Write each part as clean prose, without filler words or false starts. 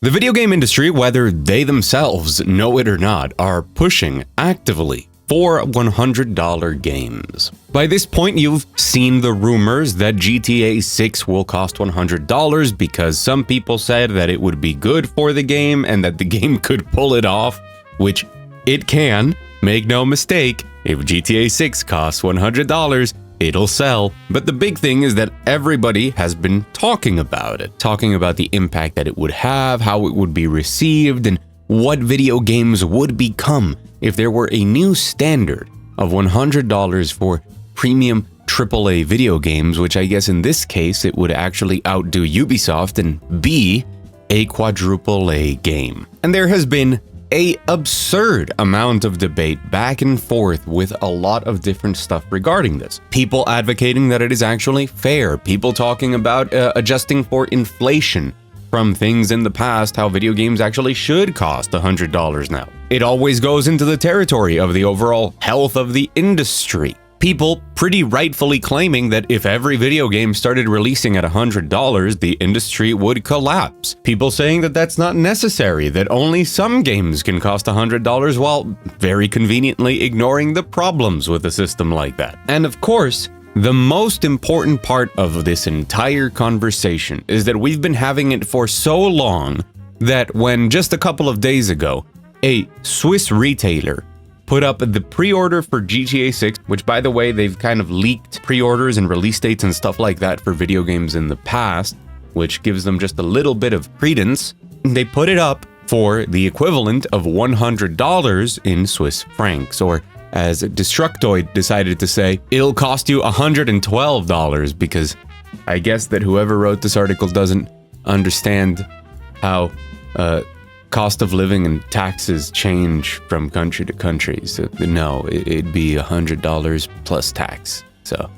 The video game industry, whether they themselves know it or not, are pushing actively for $100 games. By this point, you've seen the rumors that GTA 6 will cost $100 because some people said that it would be good for the game and that the game could pull it off, which it can. Make no mistake, if GTA 6 costs $100, it'll sell. But the big thing is that everybody has been talking about it, talking about the impact that it would have, how it would be received, and what video games would become if there were a new standard of $100 for premium AAA video games, which I guess in this case it would actually outdo Ubisoft and be a quadruple A game. And there has been an absurd amount of debate back and forth with a lot of different stuff regarding this. People advocating that it is actually fair, people talking about adjusting for inflation from things in the past, how video games actually should cost $100 now. It always goes into the territory of the overall health of the industry. People pretty rightfully claiming that if every video game started releasing at $100, the industry would collapse. People saying that that's not necessary, that only some games can cost $100 while very conveniently ignoring the problems with a system like that. And of course, the most important part of this entire conversation is that we've been having it for so long that when just a couple of days ago, a Swiss retailer put up the pre-order for GTA 6, which by the way, they've kind of leaked pre-orders and release dates and stuff like that for video games in the past, which gives them just a little bit of credence. They put it up for the equivalent of $100 in Swiss francs, or as Destructoid decided to say, it'll cost you $112 because I guess that whoever wrote this article doesn't understand how cost of living and taxes change from country to country. So no, it'd be $100 plus tax.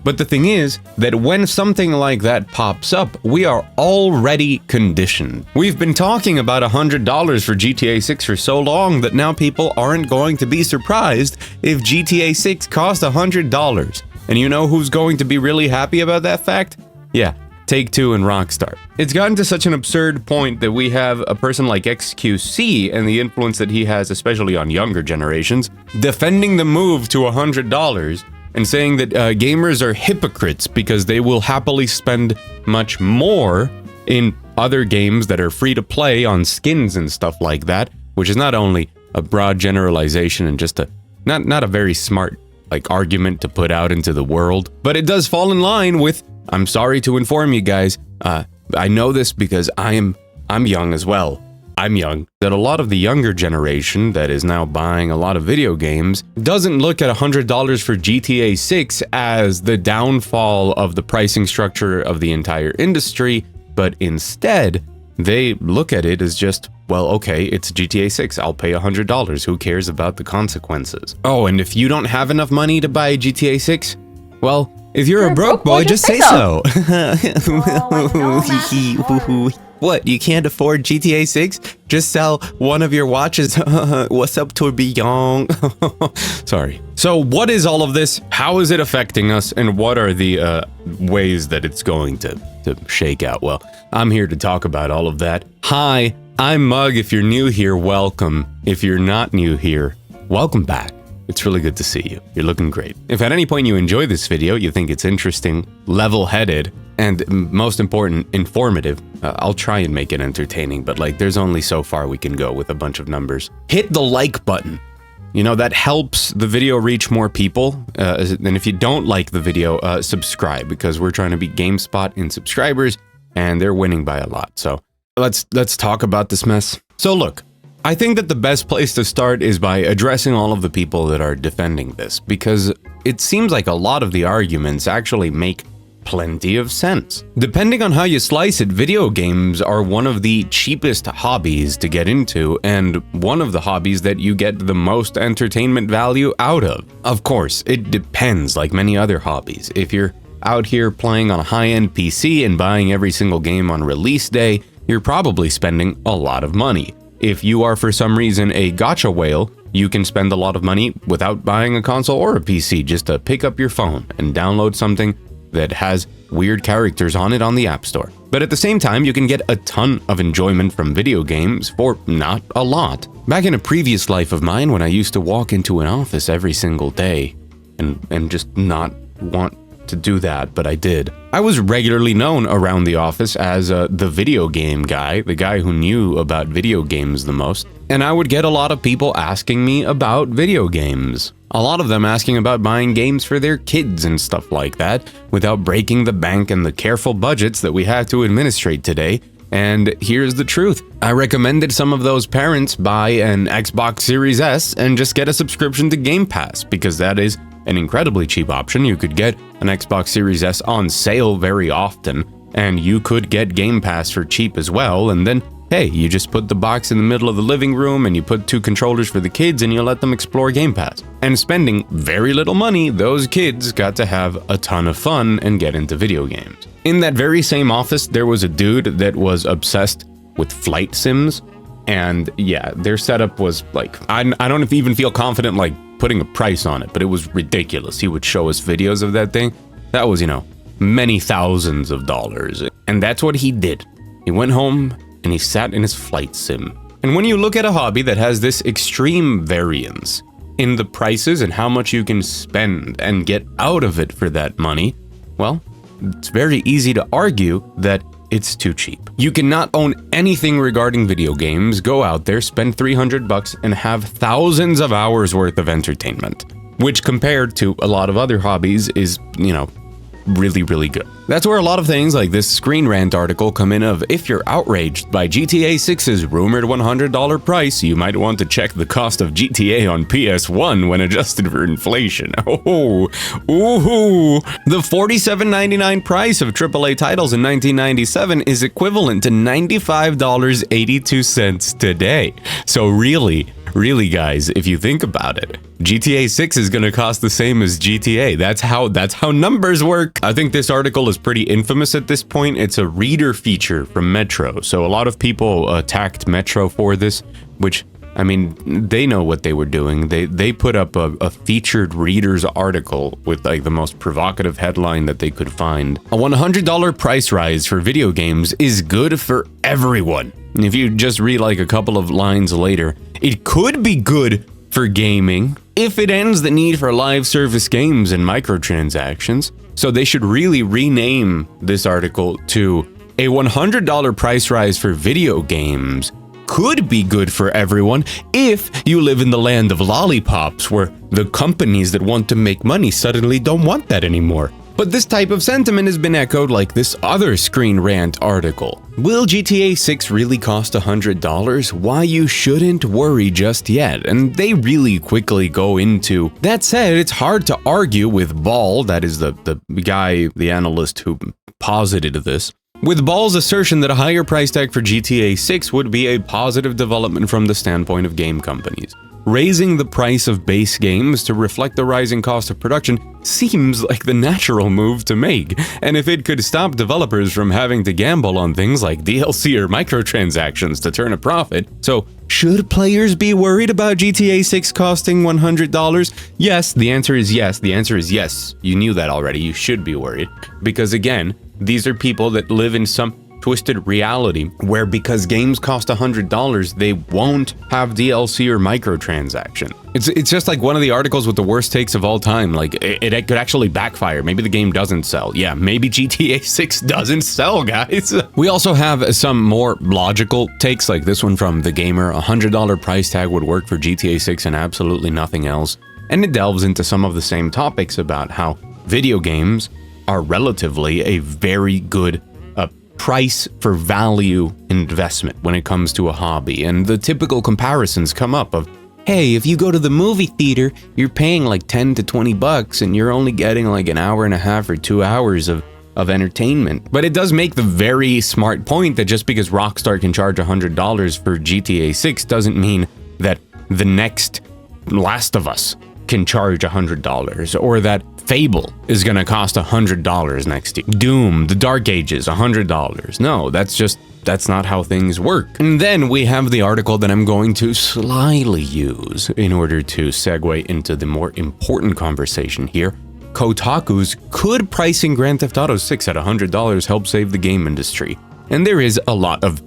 But the thing is that when something like that pops up, we are already conditioned. We've been talking about $100 for GTA 6 for so long that now people aren't going to be surprised if GTA 6 costs $100. And you know who's going to be really happy about that fact? Yeah, Take-Two and Rockstar. It's gotten to such an absurd point that we have a person like XQC and the influence that he has, especially on younger generations, defending the move to $100 and saying that gamers are hypocrites because they will happily spend much more in other games that are free to play on skins and stuff like that, which is not only a broad generalization and just a not a very smart argument to put out into the world, but it does fall in line with, I'm sorry to inform you guys, I know this because I'm young as well. I'm young, that a lot of the younger generation that is now buying a lot of video games doesn't look at $100 for GTA 6 as the downfall of the pricing structure of the entire industry, but instead they look at it as just, well, okay, it's GTA 6, I'll pay $100, who cares about the consequences? Oh, and if you don't have enough money to buy GTA 6, well, if you're a broke boy, just say so. What, you can't afford GTA 6? Just sell one of your watches. What's up, tourbillon? Sorry. So what is all of this? How is it affecting us? And what are the ways that it's going to shake out? Well, I'm here to talk about all of that. Hi, I'm Mug. If you're new here, welcome. If you're not new here, welcome back. It's really good to see you. You're looking great. If at any point you enjoy this video, you think it's interesting, level-headed, and most important, informative, I'll try and make it entertaining, but there's only so far we can go with a bunch of numbers. Hit the like button. You know, that helps the video reach more people. And if you don't like the video, subscribe, because we're trying to beat GameSpot in subscribers, and they're winning by a lot. So let's talk about this mess. So look, I think that the best place to start is by addressing all of the people that are defending this, because it seems like a lot of the arguments actually make plenty of sense. Depending on how you slice it, video games are one of the cheapest hobbies to get into, and one of the hobbies that you get the most entertainment value out of. Of course, it depends, like many other hobbies. If you're out here playing on a high-end PC and buying every single game on release day, you're probably spending a lot of money. If you are for some reason a gacha whale, you can spend a lot of money without buying a console or a PC, just to pick up your phone and download something that has weird characters on it on the App Store. But at the same time, you can get a ton of enjoyment from video games for not a lot. Back in a previous life of mine, when I used to walk into an office every single day and just not want to do that, but I did. I was regularly known around the office as the video game guy, the guy who knew about video games the most, and I would get a lot of people asking me about video games. A lot of them asking about buying games for their kids and stuff like that, without breaking the bank and the careful budgets that we have to administrate today. And here's the truth. I recommended some of those parents buy an Xbox Series S and just get a subscription to Game Pass, because that is an incredibly cheap option. You could get an Xbox Series S on sale very often, and you could get Game Pass for cheap as well, and then hey, you just put the box in the middle of the living room and you put 2 controllers for the kids and you let them explore Game Pass. And spending very little money, those kids got to have a ton of fun and get into video games. In that very same office, there was a dude that was obsessed with flight sims. And yeah, their setup was like, I don't even feel confident like putting a price on it, but it was ridiculous. He would show us videos of that thing. That was, many thousands of dollars. And that's what he did. He went home and he sat in his flight sim. And when you look at a hobby that has this extreme variance in the prices and how much you can spend and get out of it for that money, well, it's very easy to argue that it's too cheap. You cannot own anything regarding video games, go out there, spend $300 and have thousands of hours worth of entertainment, which compared to a lot of other hobbies is, really, really good. That's where a lot of things like this Screen Rant article come in of, if you're outraged by GTA 6's rumored $100 price, you might want to check the cost of GTA on PS1 when adjusted for inflation. Oh, ooh. The $47.99 price of AAA titles in 1997 is equivalent to $95.82 today. So really, guys, if you think about it, GTA 6 is going to cost the same as GTA. That's how numbers work. I think this article is pretty infamous at this point. It's a reader feature from Metro. So a lot of people attacked Metro for this, which, they know what they were doing. They put up a featured readers article with like the most provocative headline that they could find. A $100 price rise for video games is good for everyone. And if you just read like a couple of lines later, it could be good for gaming if it ends the need for live service games and microtransactions. So they should really rename this article to a $100 price rise for video games could be good for everyone if you live in the land of lollipops, where the companies that want to make money suddenly don't want that anymore. But this type of sentiment has been echoed like this other Screen Rant article. Will GTA 6 really cost $100? Why you shouldn't worry just yet, and they really quickly go into. That said, it's hard to argue with Ball, that is the guy, the analyst who posited this, with Ball's assertion that a higher price tag for GTA 6 would be a positive development from the standpoint of game companies. Raising the price of base games to reflect the rising cost of production seems like the natural move to make, and if it could stop developers from having to gamble on things like DLC or microtransactions to turn a profit. So, should players be worried about GTA 6 costing $100? Yes, the answer is yes. The answer is yes. You knew that already. You should be worried. Because again, these are people that live in some twisted reality where because games cost $100, they won't have DLC or microtransaction. It's just like one of the articles with the worst takes of all time. Like it could actually backfire. Maybe the game doesn't sell. Yeah, maybe GTA 6 doesn't sell, guys. We also have some more logical takes like this one from The Gamer. $100 price tag would work for GTA 6 and absolutely nothing else. And it delves into some of the same topics about how video games are relatively a very good price for value investment when it comes to a hobby. And the typical comparisons come up of, hey, if you go to the movie theater, you're paying like 10 to 20 bucks and you're only getting like an hour and a half or 2 hours of entertainment. But it does make the very smart point that just because Rockstar can charge $100 for GTA 6 doesn't mean that the next Last of Us can charge $100, or that Fable is gonna cost $100 next year. Doom, The Dark Ages, $100. No, that's not how things work. And then we have the article that I'm going to slyly use in order to segue into the more important conversation here. Kotaku's "Could pricing Grand Theft Auto 6 at $100 help save the game industry?" And there is a lot of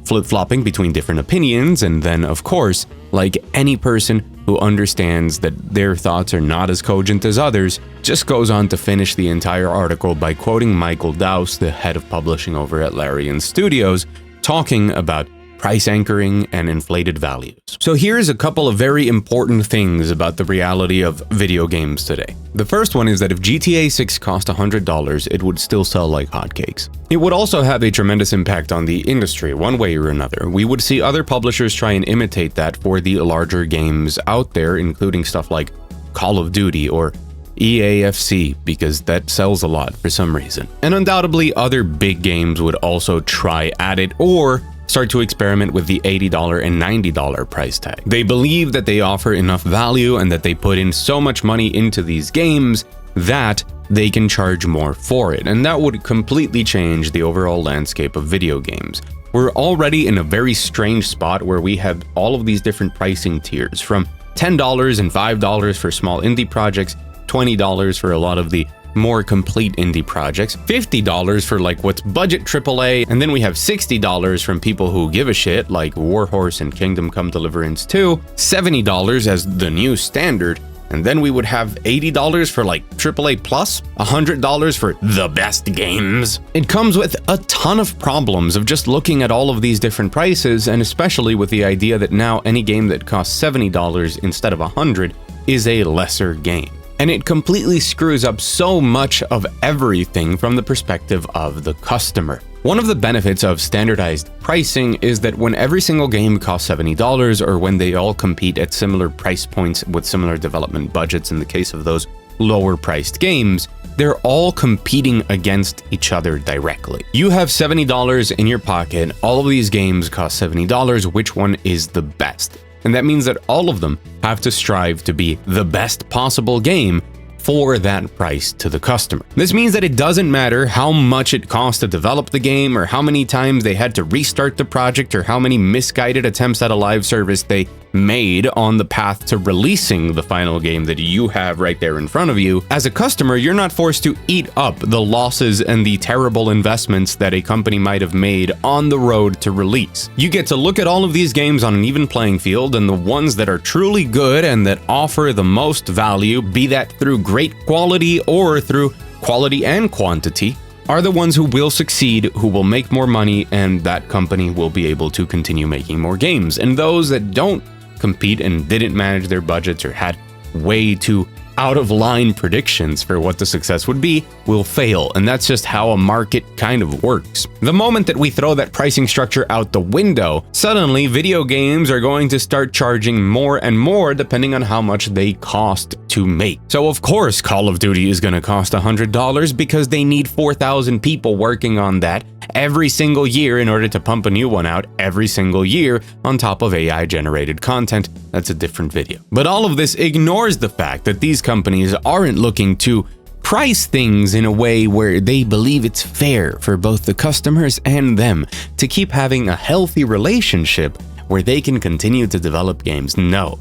flip-flopping between different opinions, and then, of course, like any person who understands that their thoughts are not as cogent as others, just goes on to finish the entire article by quoting Michael Dowse, the head of publishing over at Larian Studios, talking about price anchoring and inflated values. So here's a couple of very important things about the reality of video games today. The first one is that if GTA 6 cost $100, it would still sell like hotcakes. It would also have a tremendous impact on the industry, one way or another. We would see other publishers try and imitate that for the larger games out there, including stuff like Call of Duty or EAFC, because that sells a lot for some reason. And undoubtedly, other big games would also try at it or start to experiment with the $80 and $90 price tag. They believe that they offer enough value and that they put in so much money into these games that they can charge more for it, and that would completely change the overall landscape of video games. We're already in a very strange spot where we have all of these different pricing tiers, from $10 and $5 for small indie projects, $20 for a lot of the more complete indie projects, $50 for like what's budget AAA, and then we have $60 from people who give a shit like Warhorse and Kingdom Come Deliverance 2, $70 as the new standard, and then we would have $80 for like AAA plus, $100 for the best games. It comes with a ton of problems of just looking at all of these different prices, and especially with the idea that now any game that costs $70 instead of $100 is a lesser game. And it completely screws up so much of everything from the perspective of the customer. One of the benefits of standardized pricing is that when every single game costs $70, or when they all compete at similar price points with similar development budgets in the case of those lower priced games, they're all competing against each other directly. You have $70 in your pocket, all of these games cost $70, which one is the best? And that means that all of them have to strive to be the best possible game for that price to the customer. This means that it doesn't matter how much it costs to develop the game, or how many times they had to restart the project, or how many misguided attempts at a live service they made on the path to releasing the final game that you have right there in front of you. As a customer, you're not forced to eat up the losses and the terrible investments that a company might have made on the road to release. You get to look at all of these games on an even playing field, and the ones that are truly good and that offer the most value, be that through great quality or through quality and quantity, are the ones who will succeed, who will make more money, and that company will be able to continue making more games. And those that don't compete and didn't manage their budgets, or had way too out-of-line predictions for what the success would be, will fail, and that's just how a market kind of works. The moment that we throw that pricing structure out the window, suddenly video games are going to start charging more and more depending on how much they cost to make. So of course Call of Duty is going to cost $100 because they need 4,000 people working on that every single year in order to pump a new one out every single year on top of AI-generated content. That's a different video. But all of this ignores the fact that these companies aren't looking to price things in a way where they believe it's fair for both the customers and them to keep having a healthy relationship where they can continue to develop games. No,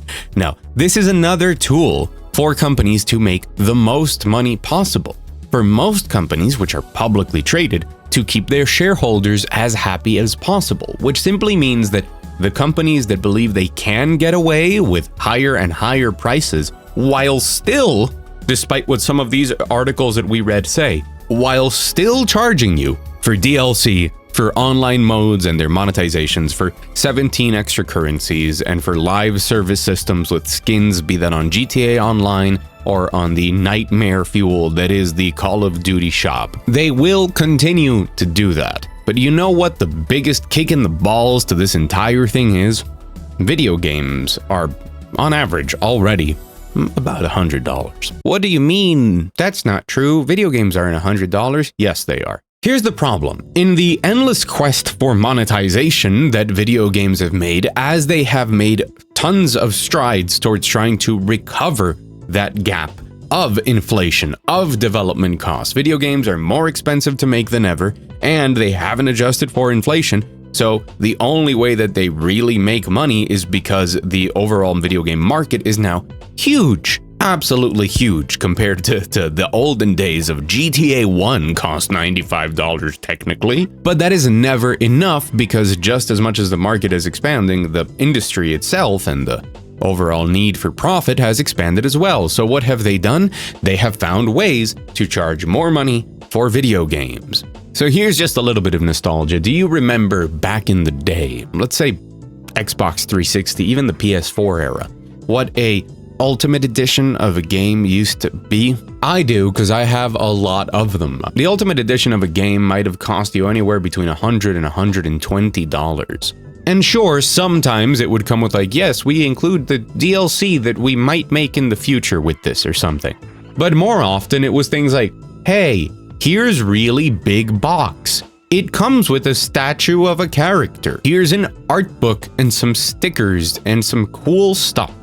this is another tool for companies to make the most money possible. For most companies, which are publicly traded, to keep their shareholders as happy as possible, which simply means that the companies that believe they can get away with higher and higher prices while still, despite what some of these articles that we read say, while still charging you for DLC, for online modes and their monetizations, for 17 extra currencies, and for live service systems with skins, be that on GTA Online or on the nightmare fuel that is the Call of Duty shop. They will continue to do that. But you know what the biggest kick in the balls to this entire thing is? Video games are, on average, already about $100. What do you mean? That's not true. Video games aren't $100. Yes, they are. Here's the problem. In the endless quest for monetization that video games have made, as they have made tons of strides towards trying to recover that gap of inflation, of development costs. Video games are more expensive to make than ever, and they haven't adjusted for inflation. So the only way that they really make money is because the overall video game market is now huge. absolutely huge compared to the olden days of GTA 1 cost $95 technically. But that is never enough because just as much as the market is expanding, the industry itself and the overall need for profit has expanded as well. So what have they done? They have found ways to charge more money for video games. So here's just a little bit of nostalgia. Do you remember back in the day, let's say Xbox 360, even the PS4 era, what a Ultimate Edition of a game used to be? I do, because I have a lot of them. The Ultimate Edition of a game might have cost you anywhere between $100 and $120. And sure, sometimes it would come with like, yes, we include the DLC that we might make in the future with this or something. But more often it was things like, hey, here's really big box. It comes with a statue of a character. Here's an art book and some stickers and some cool stuff.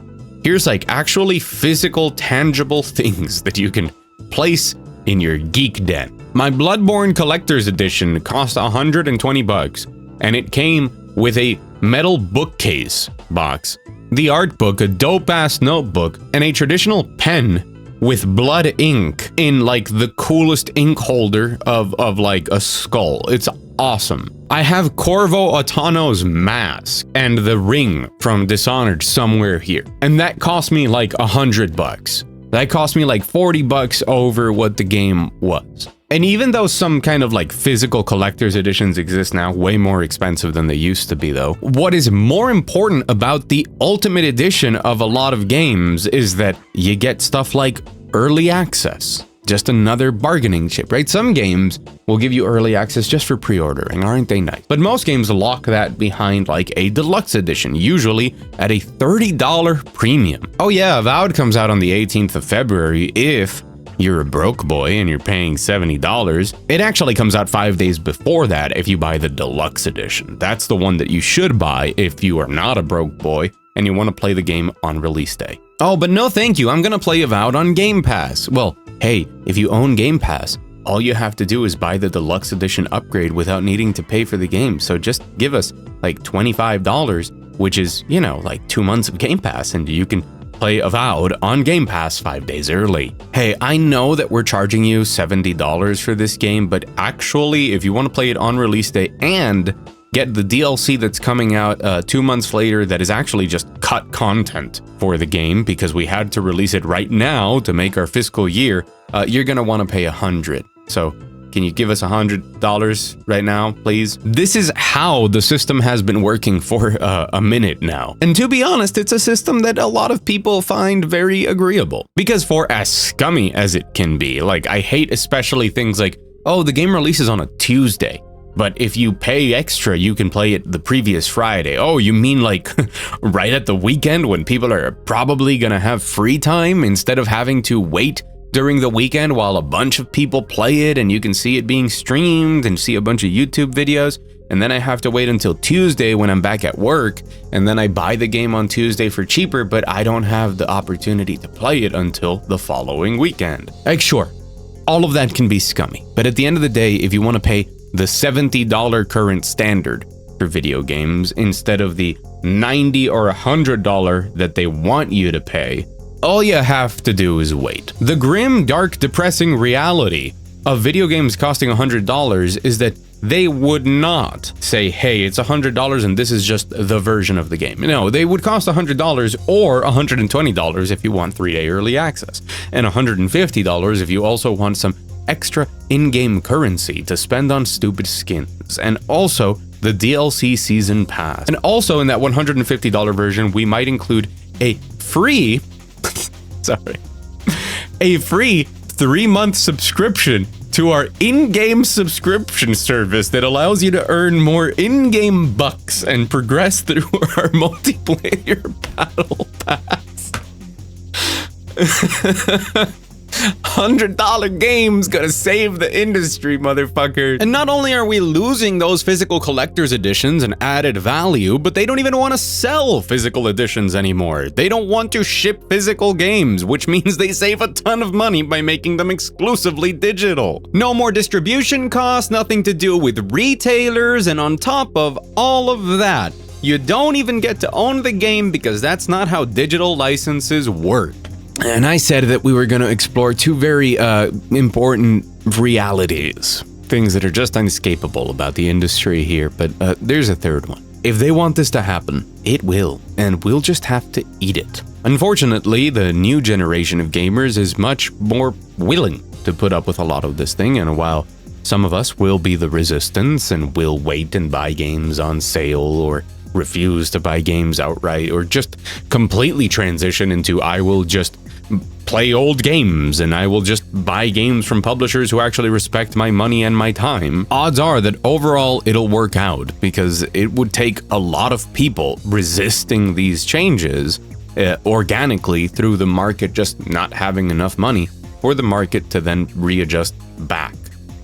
Here's like actually physical, tangible things that you can place in your geek den. My Bloodborne Collector's Edition cost $120, and it came with a metal bookcase box, the art book, a dope-ass notebook, and a traditional pen with blood ink in like the coolest ink holder of like a skull. It's awesome. I have Corvo Attano's mask and the ring from Dishonored somewhere here. And that cost me like $100. That cost me like $40 over what the game was. And even though some kind of like physical collector's editions exist now, way more expensive than they used to be though, what is more important about the Ultimate Edition of a lot of games is that you get stuff like early access. Just another bargaining chip, right? Some games will give you early access just for pre-ordering, aren't they nice? But most games lock that behind like a deluxe edition, usually at a $30 premium. Oh yeah, Avowed comes out on the 18th of February if you're a broke boy and you're paying $70. It actually comes out 5 days before that if you buy the deluxe edition. That's the one that you should buy if you are not a broke boy and you want to play the game on release day. Oh, but no thank you, I'm gonna play Avowed on Game Pass. Well, hey, if you own Game Pass, all you have to do is buy the deluxe edition upgrade without needing to pay for the game. So just give us like $25, which is, you know, like 2 months of Game Pass, and you can play Avowed on Game Pass 5 days early. Hey, I know that we're charging you $70 for this game, but actually, if you want to play it on release day and get the DLC that's coming out 2 months later that is actually just cut content for the game because we had to release it right now to make our fiscal year, you're gonna want to pay $100. So can you give us $100 right now, please? This is how the system has been working for a minute now. And to be honest, it's a system that a lot of people find very agreeable. Because for as scummy as it can be, like I hate especially things like, oh, the game releases on a Tuesday, but if you pay extra, you can play it the previous Friday. Oh, you mean like right at the weekend when people are probably gonna have free time instead of having to wait during the weekend while a bunch of people play it and you can see it being streamed and see a bunch of YouTube videos, and then I have to wait until Tuesday when I'm back at work, and then I buy the game on Tuesday for cheaper, but I don't have the opportunity to play it until the following weekend. Like sure, all of that can be scummy, but at the end of the day, if you want to pay the $70 current standard for video games instead of the $90 or $100 that they want you to pay, all you have to do is wait. The grim, dark, depressing reality of video games costing $100 is that they would not say, hey, it's $100 and this is just the version of the game. No, they would cost $100 or $120 if you want 3-day early access, and $150 if you also want some extra in-game currency to spend on stupid skins, and also the DLC season pass. And also in that $150 version, we might include a free, a free 3-month subscription to our in-game subscription service that allows you to earn more in-game bucks and progress through our multiplayer battle pass. $100 games gonna save the industry, motherfucker. And not only are we losing those physical collector's editions and added value, but they don't even want to sell physical editions anymore. They don't want to ship physical games, which means they save a ton of money by making them exclusively digital. No more distribution costs, nothing to do with retailers, and on top of all of that, you don't even get to own the game because that's not how digital licenses work. And I said that we were going to explore two very important realities, things that are just unescapable about the industry here, but there's a third one. If they want this to happen, it will, and we'll just have to eat it. Unfortunately, the new generation of gamers is much more willing to put up with a lot of this thing, and while some of us will be the resistance and will wait and buy games on sale or refuse to buy games outright or just completely transition into I will just play old games and I will just buy games from publishers who actually respect my money and my time, odds are that overall it'll work out because it would take a lot of people resisting these changes organically through the market just not having enough money for the market to then readjust back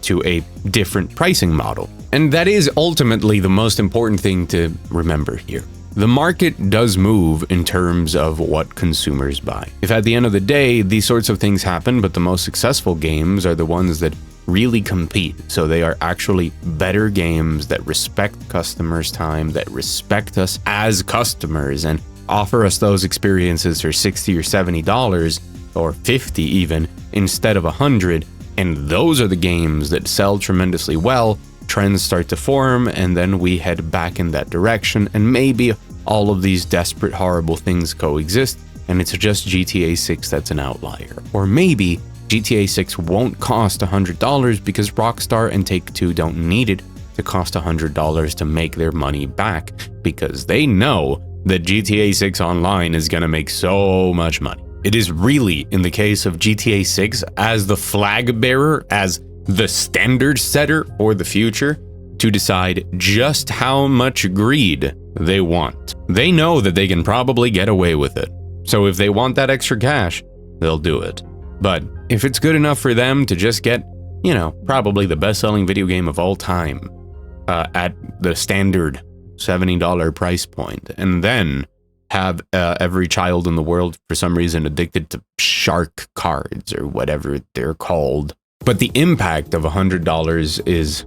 to a different pricing model. And that is ultimately the most important thing to remember here. The market does move in terms of what consumers buy. If at the end of the day, these sorts of things happen, but the most successful games are the ones that really compete. So they are actually better games that respect customers' time, that respect us as customers and offer us those experiences for $60 or $70 or $50 even instead of $100. And those are the games that sell tremendously well. Trends start to form, and then we head back in that direction, and maybe all of these desperate, horrible things coexist, and it's just GTA 6 that's an outlier. Or maybe GTA 6 won't cost $100 because Rockstar and Take-Two don't need it to cost $100 to make their money back, because they know that GTA 6 Online is gonna make so much money. It is really, in the case of GTA 6, as the flag bearer, as the standard setter for the future, to decide just how much greed they want. They know that they can probably get away with it. So if they want that extra cash, they'll do it. But if it's good enough for them to just get, you know, probably the best-selling video game of all time at the standard $70 price point, and then have every child in the world for some reason addicted to shark cards or whatever they're called. But the impact of $100 is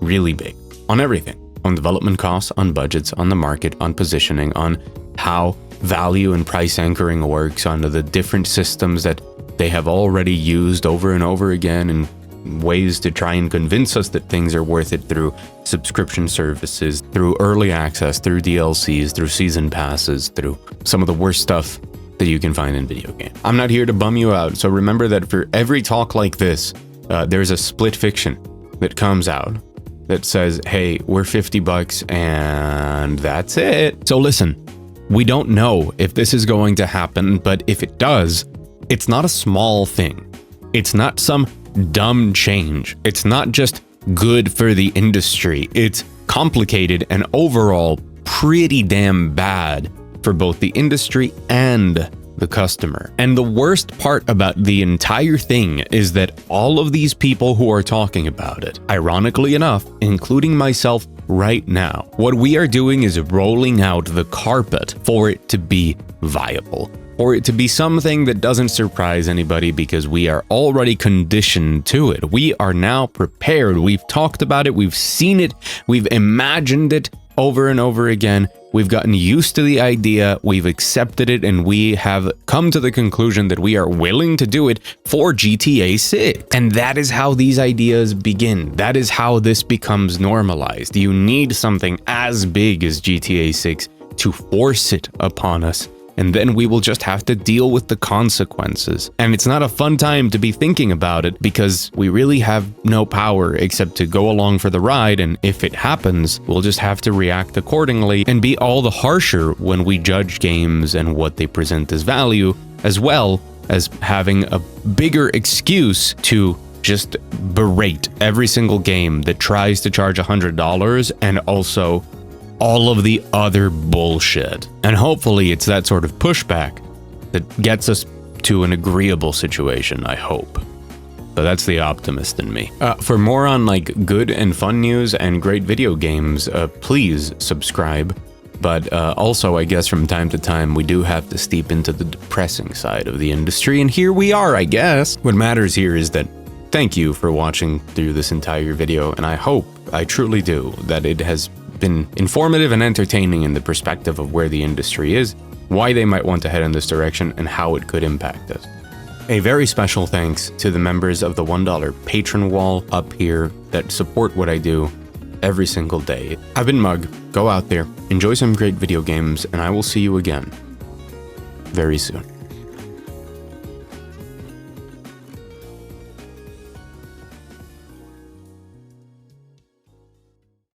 really big on everything, on development costs, on budgets, on the market, on positioning, on how value and price anchoring works, on the different systems that they have already used over and over again in ways to try and convince us that things are worth it through subscription services, through early access, through DLCs, through season passes, through some of the worst stuff that you can find in video games. I'm not here to bum you out, so remember that for every talk like this, there's a split fiction that comes out that says, hey, we're $50 and that's it. So listen, we don't know if this is going to happen, but if it does, it's not a small thing. It's not some dumb change. It's not just good for the industry. It's complicated and overall pretty damn bad for both the industry and the customer. And the worst part about the entire thing is that all of these people who are talking about it, ironically enough, including myself right now, what we are doing is rolling out the carpet for it to be viable, for it to be something that doesn't surprise anybody because we are already conditioned to it. We are now prepared. We've talked about it. We've seen it. We've imagined it over and over again. We've gotten used to the idea, we've accepted it, and we have come to the conclusion that we are willing to do it for GTA 6. And that is how these ideas begin. That is how this becomes normalized. You need something as big as GTA 6 to force it upon us, and then we will just have to deal with the consequences. And it's not a fun time to be thinking about it because we really have no power except to go along for the ride, and if it happens, we'll just have to react accordingly and be all the harsher when we judge games and what they present as value, as well as having a bigger excuse to just berate every single game that tries to charge $100 and also all of the other bullshit. And hopefully it's that sort of pushback that gets us to an agreeable situation, I hope. So that's the optimist in me. For more on like good and fun news and great video games, please subscribe. But also, I guess from time to time, we do have to steep into the depressing side of the industry, and here we are, I guess. What matters here is that thank you for watching through this entire video, and I hope, I truly do, that it has been informative and entertaining in the perspective of where the industry is, why they might want to head in this direction, and how it could impact us. A very special thanks to the members of the $1 patron wall up here that support what I do every single day. I've been Mug. Go out there, enjoy some great video games, and I will see you again very soon.